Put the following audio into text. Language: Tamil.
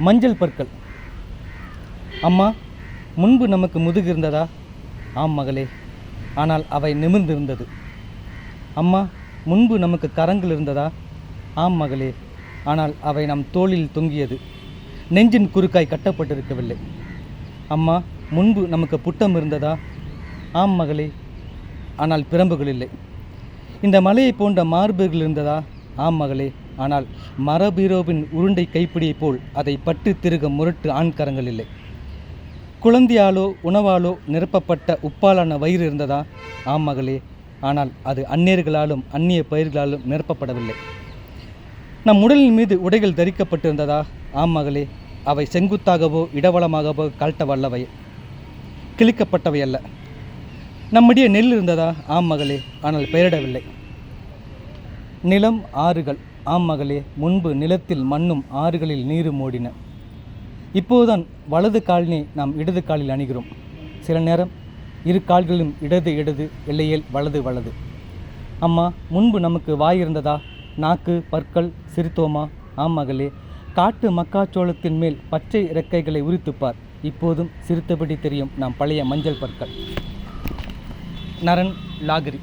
மஞ்சள் பற்கள். அம்மா, முன்பு நமக்கு முதுகு இருந்ததா? ஆம் மகளே, ஆனால் அவை நிமிர்ந்திருந்தது. அம்மா, முன்பு நமக்கு கரங்கள் இருந்ததா? ஆம் மகளே, ஆனால் அவை நம் தோளில் தொங்கியது, நெஞ்சின் குறுக்காய் கட்டப்பட்டிருக்கவில்லை. அம்மா, முன்பு நமக்கு புட்டம் இருந்ததா? ஆம் மகளே, ஆனால் பிரம்புகள் இல்லை. இந்த மலையை போன்ற மார்புகள் இருந்ததா? ஆம் மகளே, ஆனால் மரபீரோவின் உருண்டை கைப்பிடியைப் போல் அதை பட்டு திருக முரட்டு ஆண்கரங்கள் இல்லை. குழந்தையாலோ உணவாலோ நிரப்பப்பட்ட உப்பாலான வயிறு இருந்ததா? ஆம் மகளே, ஆனால் அது அந்நியர்களாலும் அந்நிய பயிர்களாலும் நிரப்பப்படவில்லை. நம் உடலின் மீது உடைகள் தரிக்கப்பட்டிருந்ததா? ஆம் மகளே, அவை செங்குத்தாகவோ இடவளமாகவோ கழட்ட வல்லவை, கிழிக்கப்பட்டவை அல்ல. நம்முடைய நெல் இருந்ததா? ஆம் மகளே, ஆனால் பெயரிடவில்லை. நிலம், ஆறுகள். ஆம் மகளே, முன்பு நிலத்தில் மண்ணும் ஆறுகளில் நீரும் ஓடின. இப்போதுதான் வலது காலினை நாம் இடது காலில் அணிகிறோம். சில நேரம் இரு கால்களிலும் இடது இடது, இல்லையேல் வலது வலது. அம்மா, முன்பு நமக்கு வாய் இருந்ததா? நாக்கு, பற்கள் சிரித்தோமா? ஆம் மகளே, காட்டு மக்காச்சோளத்தின் மேல் பச்சை இறக்கைகளை உரித்துப்பார். இப்போதும் சிரித்தபடி தெரியும் நாம் பழைய மஞ்சள் பற்கள். நரன் லாகிரி.